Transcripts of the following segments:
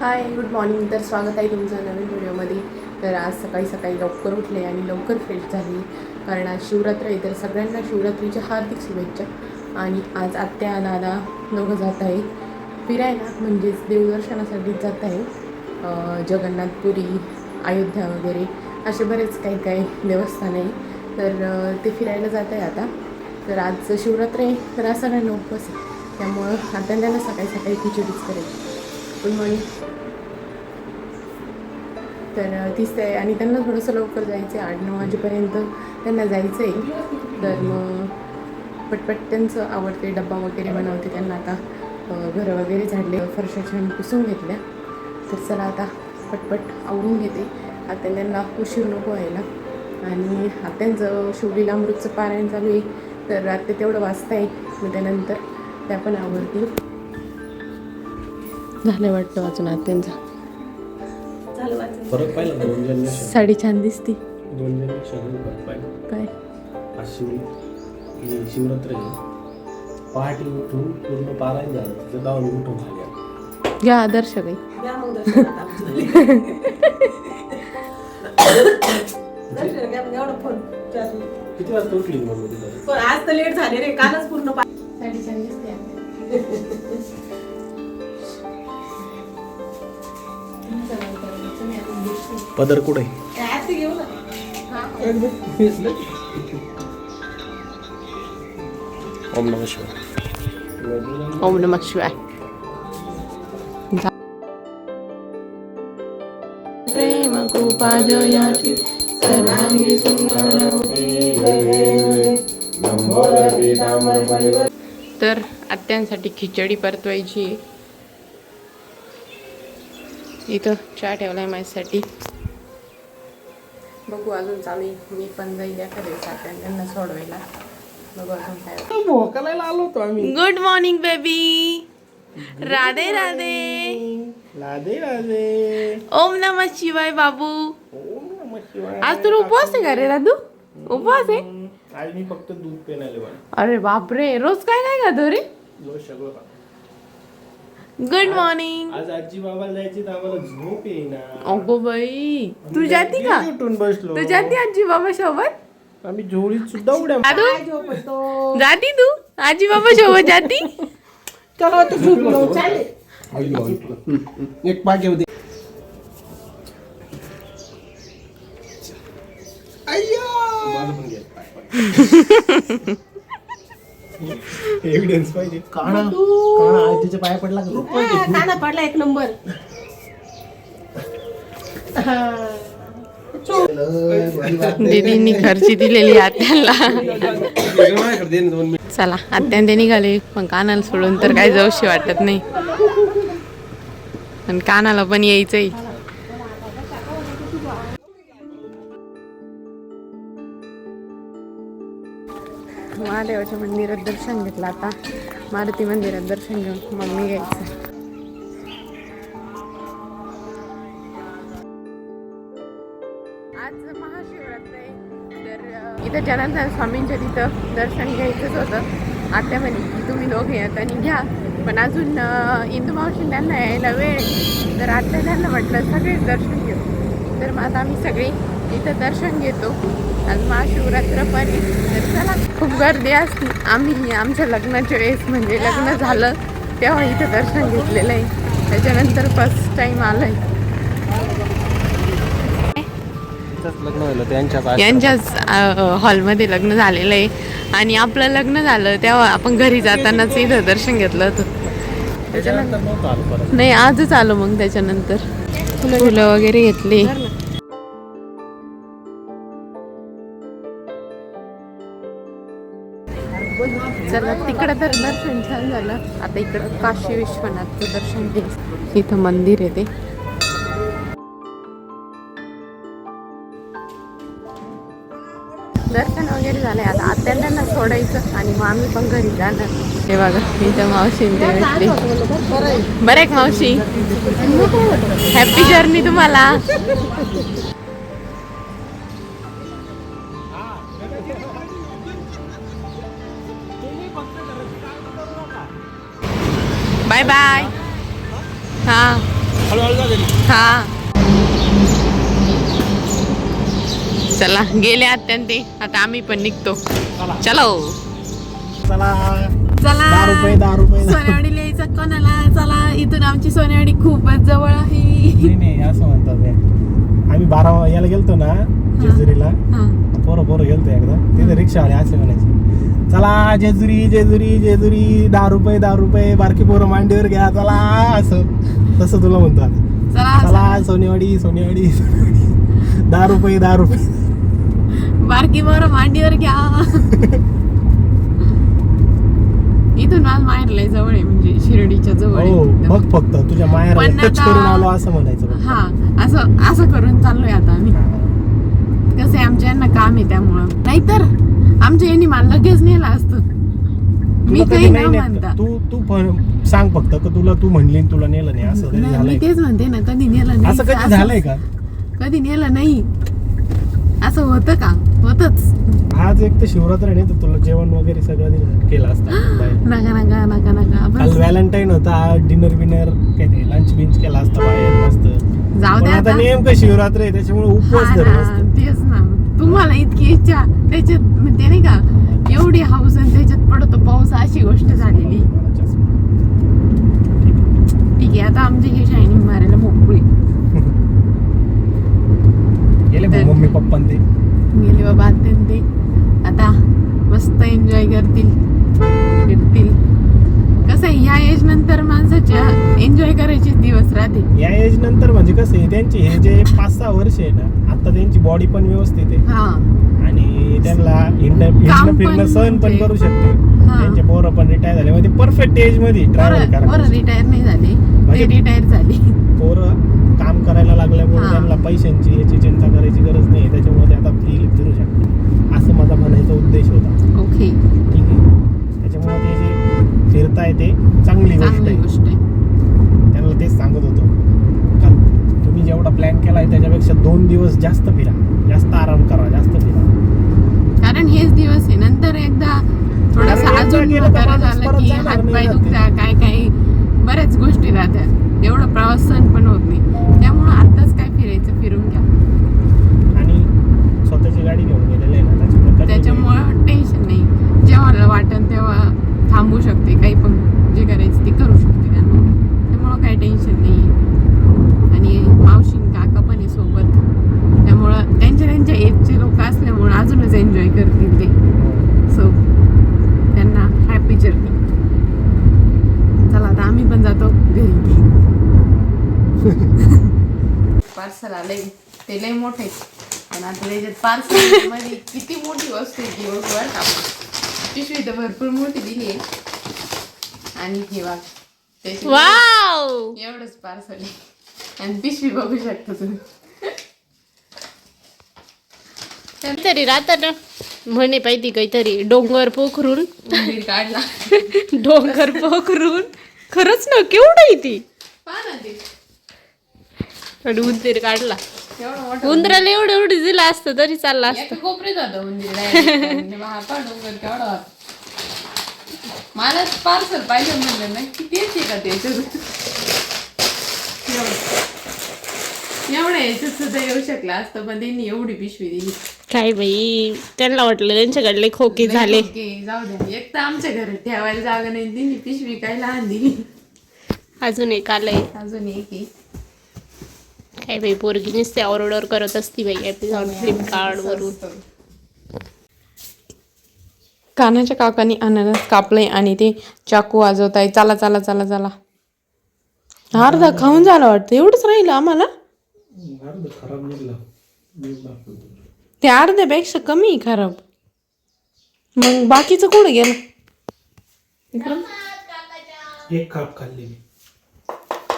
Hi good morning. तर स्वागत आहे तुमचं नवीन व्हिडिओमध्ये. तर आज सकाळी सकाळी लवकर उठले आणि लवकर फ्रेश झाली, कारण आज शिवरात्र आहे. तर सगळ्यांना शिवरात्रीच्या हार्दिक शुभेच्छा. आणि आज आत्या दादा दोघं जात आहे फिरायला, म्हणजेच देवदर्शनासाठी जात आहे. जगन्नाथपुरी, अयोध्या वगैरे असे बरेच काही काही देवस्थान आहे. तर ते फिरायला जात आहे आता. तर आज शिवरात्र आहे, तर आज सगळ्यांना उपवास आहे, त्यामुळं आता त्यांना सकाळी सकाळी खिचडीच करेल. Good morning. तर तीच आहे आणि त्यांना थोडंसं लवकर जायचं आहे, 8-9 वाजेपर्यंत त्यांना जायचं आहे. तर मग पटपट त्यांचं आवडते डब्बा वगैरे बनवते. त्यांना आता घरं वगैरे झाडले, फरशा छान पुसून घेतल्या. तर चला आता पटपट आवरून घेते. आता त्यांना उशीर नको व्हायला. आणि आत्यांचं शिवलीला अमृतचं पारायण चालू आहे, तर आता तेवढं वाचता आहे. मग त्यानंतर त्या पण आवडतील. झालं वाटतं वाचून आत्यांचं. फरक पाहिला दोन जनरेशन. साडी छान दिसती. दोन जनरेशन फरक पाहिला. काय आज शिवरात्र आहे. पहाटे उठून पूर्ण पारायण झालं, तिचं गाव उठून खाली घ्या आदर्श काही. किती वाजता उठली मग तिला? आज तर लेट झाले रे, कालच पूर्ण साडी छान दिसते. पदर कुठे घेऊ ना. ओम नमः शिवाय. ओम नमः शिवाय. प्रेम कृपा जयाची सर्वांगी तर आत्यांसाठी खिचडी परतवायची आहे. इथं चहा ठेवलाय माझ्यासाठी. बघू अजून चालू आहे. मी पण जाईल एखाद्या त्यांना सोडवायला. बघू अजून काय. भोकायला आलो होतो आम्ही. Good morning baby. Radhe Radhe. Radhe Radhe. ओम नमः शिवाय बाबू. ओम नमः शिवाय. आज तुला उपवास आहे का रे दादू? उपवास आहे. आज मी फक्त दूध पेनाले बघ. अरे बापरे, रोज काय काय खातो रे? सगळं खा. Good morning. आज आजी बाबाला जायची तर आम्हाला झोप येईना. अगो बाई, तू जाती का? उठून बसलो. तू जाती आजी बाबा सोबत? आम्ही झोळीत सुद्धा उड्या दादू जाती तू आजी बाबा सोबत जाती? चलो तू झोपलो चालेल. एक पाके होते. एव्हिडन्स पाहिजे. काना आजीच्या पाया पडला का? काना पडला एक नंबर. दीदींनी खर्ची दिलेली आत्याला. चला आत्यान ते निघाले, पण कानाला सोडून तर काही जाऊशी वाटत नाही. पण कानाला पण यायचंय. महादेवाच्या मंदिरात दर्शन घेतलं. आता मारुती मंदिरात दर्शन घेऊन मग निघायचं. आज महाशिवरात्र आहे, तर इथं जनार्दन स्वामींच्या तिथं दर्शन घ्यायचंच होतं. आत्या म्हणे की तुम्ही दोघे येत आणि घ्या, पण अजून इंदू मावशी त्यांना यायला वेळ. तर आत्या त्यांना म्हटलं सगळेच दर्शन घेऊ. तर मग आता आम्ही सगळे इथं दर्शन घेतो. आज महाशिवरात्र पण आहे. तर चला, खूप गर्दी असते. आम्ही आमच्या लग्नाच्या वेळेस, म्हणजे लग्न झालं तेव्हा इथं दर्शन घेतलेलं आहे. त्याच्यानंतर फर्स्ट टाईम आलं आहे. लग्न झालं यांच्याच हॉलमध्ये लग्न झालेलं आहे. आणि आपलं लग्न झालं तेव्हा आपण घरी जातानाच इथं दर्शन घेतलं होतं. त्याच्यानंतर नाही, आजच आलो. मग त्याच्यानंतर फुलं वगैरे घेतली. चला, तिकडं तर दर्शन छान झालं. आता इकडं काशी विश्वनाथचं दर्शन घ्यायचं. इथं मंदिर आहे ते. दर्शन वगैरे झालंय. आता आत्यांना सोडायचं आणि मग आम्ही पण घरी जाणार. हे बघा, इथं मावशी ते भेटली. बरं आहे मावशी, हॅपी जर्नी तुम्हाला. Bye bye. हां. हळूहळू जा घरी. हा चला गेले अत्यंत आता आम्ही पण निघतो. चलो चला चला 10 रुपये सोनेवाडीला यायचं कोणाला. चला इथून आमची सोनेवाडी खूपच जवळ आहे. नाही असं म्हणतात ते. आम्ही 12 याला गेलतो ना जेजुरीला. हा. पोरं गेलतो एकदा. तिथे रिक्षावाले असे म्हणायचे चला जेजुरी जेजुरी जेजुरी 10 रुपये बारकी पोरं मांडीवर घ्या चला असं तसं तुला म्हणतो आम्ही. चला सोनेवाडी 10 रुपये बारकी बरं मांडीवर घ्या. इथून मला माहेरला जवळ आहे म्हणजे शिर्डीच्या जवळ आहे हो एकदम. बघ फक्त तुझ्या मायाला पण टच आता- करून आलो असं म्हणायचं बघ. हा असं करून चाललोय आता आम्ही. कसं आहे आमच्या यांना काम आहे त्यामुळं. नाहीतर आमच्या यांनी मला लगेच नेलं असतं. मी तुला काही कधी न नाही नेत म्हणता. का? तू पण सांग फक्त का तू म्हणली आणि तुला नेलं नाही असं कधी नाही, झालंय मी का? तेच म्हणते ना कधी नेलं नाही. असं कधी झालंय का? कधी नेलं नाही. असं होतं का? होतच. आज एक तर शिवरात्र नाही तर तुला जेवण वगैरे सगळं केलं असतं बाहेर. नका काल व्हॅलेंटाईन होता डिनर बिनर लंच बिंच केला असता बाहेर मस्त. जाऊ पण द्या आता आता. नेमकं शिवरात्र आहे त्याच्यामुळे उपवास हा धरला ना, असता. तेच ना. तुम्हाला इतकी इच्छा त्याच्यात म्हणजे नाही का एवढी हाऊस आणि त्याच्यात पडतो पाऊस अशी गोष्ट झालेली. ठीक आहे आता आमची हे शायनिंग मारायला मोकळी गेले भाऊ मम्मी पप्पा ते गेले बाबा अत्यंत. आता मस्त एन्जॉय करतील फिरतील. कसं आहे ह्या एज नंतर माणसाच्या एन्जॉय करायचे दिवस राहते. या एज नंतर म्हणजे कसं आहे त्यांची हे जे 5-6 वर्ष आहे ना आता त्यांची बॉडी पण व्यवस्थित आहे हा आणि त्यांना काम हिंडणं फिरणं पण सहन पण म्हणजे- करू शकते. हा. त्यांचे पोरं पण रिटायर झाले म्हणजे परफेक्ट एज मध्ये ट्रॅव्हल बरं करा. रिटायर नाही झाले म्हणजे- ते रिटायर झाले. पोरं काम करायला लागल्यामुळे हा. त्यांना पैशांची याची चिंता करायची गरज नाही त्याच्यामुळे ते आता फ्री फिरू शकते असं माझा म्हणायचा उद्देश होता. ओके ठीक आहे त्याच्यामुळे ते जे फिरताय ते चांगली गोष्ट चांगली आहे. गोष्ट आहे. त्यांना तेच सांगत होतो का तुम्ही जेवढा प्लॅन केलाय त्याच्यापेक्षा 2 दिवस जास्त फिरा जास्त आराम करा जास्त फिरा. कारण हेच दिवस आहे नंतर एकदा थोडस कारण एकदा अजून गेलं तर म्हातारं माणूस झालं परत की जाणार नाही हातपाय ना ते. दुखत्या काय बऱ्याच गोष्टी राहतात. एवढा प्रवास सहन पण होत नाही त्यामुळे आताच काय फिरायचं फिरून घ्या. आणि स्वतःची गाडी घेऊन गेलेली आहे ना त्याच्यामुळे कधी- त्याच्यामुळं टेन्शन नाही. जेव्हा वाटन तेव्हा थांबू शकते काही पण जे करायचं ते करू शकते त्यांना. त्यामुळं काही टेन्शन नाही. आणि मावशी काका पण आहे सोबत त्यामुळं त्यांच्या एजचे लोक असल्यामुळं अजूनच एन्जॉय करतील ते. सो त्यांना हॅपी जर्नी. चला आता आम्ही पण जातो घरी. पार्सल आलंय ते लय मोठे पण आता त्याच्यात पार्सल मध्ये किती मोठी वस्तू आहे ती वस्तू आहे का पिशवी तर भरपूर मोठी दिली आहे. आणि हे बघ त्याची एवढंच पार्सल आहे आणि पिशवी बघू शकता तुम्ही. तरी राहतात ना म्हणे पाहिजे काहीतरी डोंगर पोखरून उंदीर काढला. डोंगर पोखरून खरंच ना केवढं आहे ती पहा ना ते आणि उंदीर काढला. एवढं मोठं उंदराला एवढं दिलं असतं तरी चाललं असतं. एका कोपऱ्यात जातो उंदीर direct. हा पहा डोंगर केवढा होता. मला पार्सल पाहिजे म्हणलं ना किती येते का त्याच्यात एवढं याच्यात सुद्धा येऊ शकला असतं पण त्यांनी एवढी पिशवी दिली. काय बाई त्यांना वाटलं त्यांच्याकडले खोके झाले. ओके जाऊ द्या. एक तर आमच्या घरात ठेवायला जागा नाही दिली पिशवी काय लहान दिली. अजून एक आलंय. अजून एक आहे. काय बाई पोरगी नुसते ऑर्डर करत असती बाई फ्लिपकार्ट वरून. कानाच्या काकांनी अननस कापलंय आणि ते चाकू वाजवत आहे. चला चला चला चला. अर्धा खाऊन झाला वाटतं एवढंच राहिलं आम्हाला. खराब निघला ते अर्ध्यापेक्षा कमी आहे खराब. मग बाकीचं कुठं गेलं. एक काप खाल्ली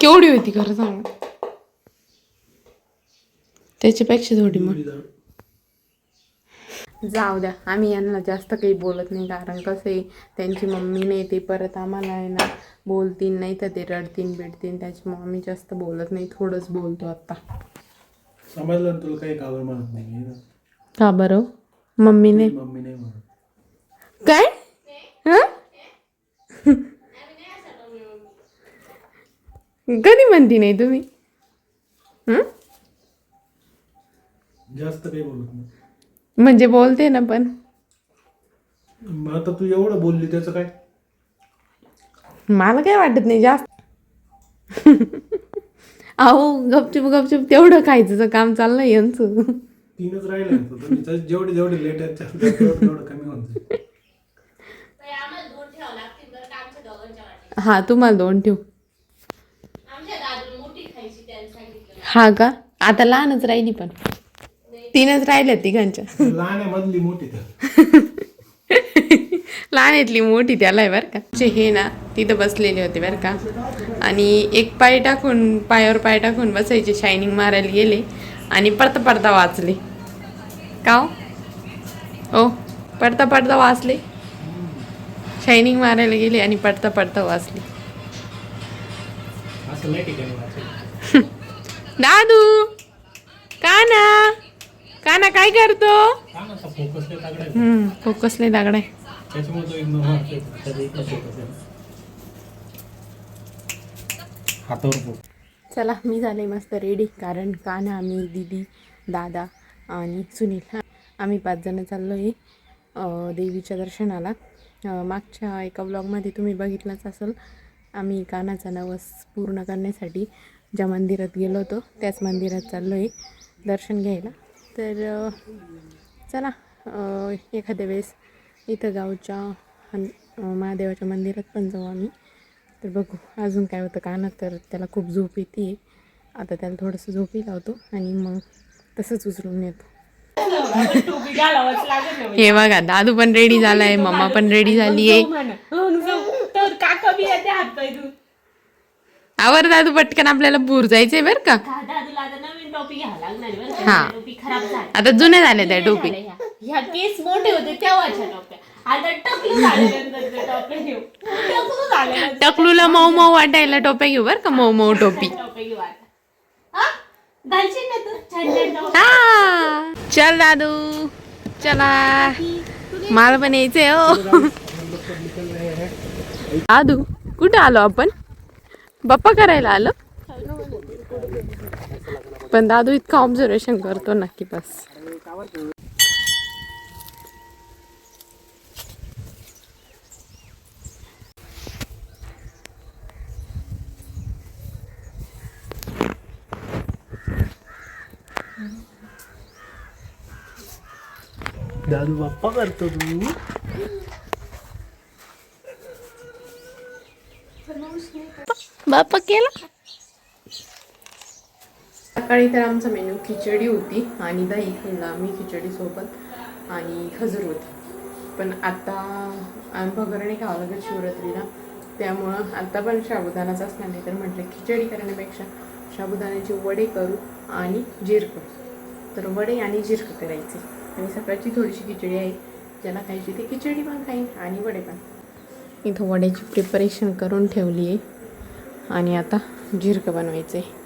केवढी होती खरं सांग. त्याच्यापेक्षा थोडी मग जाऊ द्या. आम्ही यांना जास्त काही बोलत नाही कारण कसं आहे त्यांची मम्मी नाही ते परत आम्हाला आहे ना बोलतील नाही तर ते रडतील बिडतील त्याच्यामुळे आम्ही जास्त बोलत नाही. थोडंच बोलतो आता. समजलं ना तुला काही कावर म्हणत नाही मी ना. का बरं मम्मीने मम्मी नाही म्हणत काय कधी म्हणती नाही तुम्ही. हं? जास्त काही बोलत नाही. म्हणजे बोलते ना पण मग आता तू एवढं बोलली त्याचं काय? मला काय वाटत नाही जास्त. अहो गपचूप गपचूप तेवढं खायचं काम चाललं यांचं. 3च राहिले आता. तुम्ही जेवढे जेवढे लेट आहेत तेवढं कमी होत जाईल. हा तुम्हाला 2 ठेवू. हा का आता लहानच राहिली पण 3च राहिल्या तिघांच्या. लहान आहे मधली मोठी तर. लहानेतली मोठी त्याला आहे बरं का. हे ना तिथं बसलेले होते बरं का आणि एक पाय टाकून पायावर पाय टाकून बसायचे शायनिंग मारायला गेले आणि पडता पडता वाचले. का ओ पडता पडता वाचले. शायनिंग मारायला गेले आणि पडता पडता वाचले. असं नाही ठिकाणी वाचायचं. दादू काना काना काय करतो? फोकस नाही तागडा आहे. फोकसले दागडाय. त्याच्यामुळे तो इग्नोर मारतोय. त्याचा इकडं फोकस आहे. हातावर फोकस. चला मी झाले मस्त रेडी कारण काना मी दीदी दादा आणि सुनील आम्ही 5 जण चाललो आहे देवीच्या दर्शनाला. मागच्या एका ब्लॉगमध्ये तुम्ही बघितलंच असेल आम्ही कानाचा नवस पूर्ण करण्यासाठी ज्या मंदिरात गेलो होतो त्याच मंदिरात चाललो आहे दर्शन घ्यायला. तर चला एखाद्या वेळेस इथं गावच्या महादेवाच्या मंदिरात पण जाऊ आम्ही. तर बघू अजून काय होतं कानात. तर त्याला खूप झोप येते. आता त्याला थोडंसं झोपी लावतो आणि मग तसंच उचलून येतो. हे बघा दादू पण रेडी झालाय मम्मा पण रेडी झाली आहे. आवर दादू पटकन आपल्याला पूर जायचंय बरं का. हा आता जुने झाले त्या टोपी. ह्या केस मोठे होते तेव्हाच्या टोप्या आता टकलू झाल्यानंतर टोप्या घेऊ टकलू झाल्यानंतर टकलूला मऊ मऊ वाटायला टोप्या घेऊ बरं का. मऊ मऊ टोपी. टोप्या घेऊ आता. हा घालशील ना तू छान टोप्या. हा चल दादू चला मला पण यायचंय हो. दादू कुठं आलो आपण? बाप्पा करायला आलो. पण दादू इतकं ऑब्झर्वेशन करतो नक्की बस. दादू बाप्पा करतो तू. बाप्पा केला. सकाळी तर आमचा मेनू खिचडी होती आणि दही खाल्ला आम्ही खिचडी सोबत आणि खजूर होती. पण आता आंबा वगैरे नाही खावं लागेल शिवरात्रीला त्यामुळं आता पण साबुदाणाच असणार नाही. तर म्हटलं खिचडी करण्यापेक्षा साबुदाण्याचे वडे करू आणि जिरकं. तर वडे आणि जिरकं करायचे आणि सकाळची थोडीशी खिचडी आहे ज्याला खायची ती खिचडी पण खाईन आणि वडे पण. इथं वड्याची प्रिपरेशन करून ठेवली आहे आणि आता जिरकं बनवायचं आहे.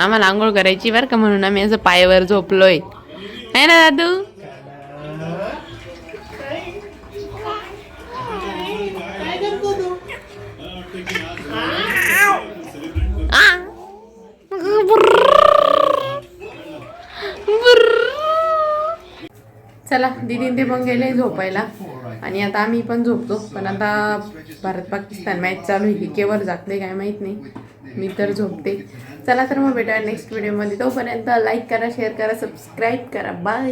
आम्हाला आंघोळ करायची बरं का म्हणून आम्ही असं पायावर झोपलोय आहे ना दादू. चला दीदीन ते पण गेले झोपायला आणि आता आम्ही पण झोपतो. पण आता भारत पाकिस्तान मॅच चालू आहे की केव्हा जागते काय माहीत नाही. मी तर झोपते. चला तर मग भेटूया नेक्स्ट व्हिडिओमध्ये. तोपर्यंत लाईक करा शेअर करा सबस्क्राईब करा. बाय.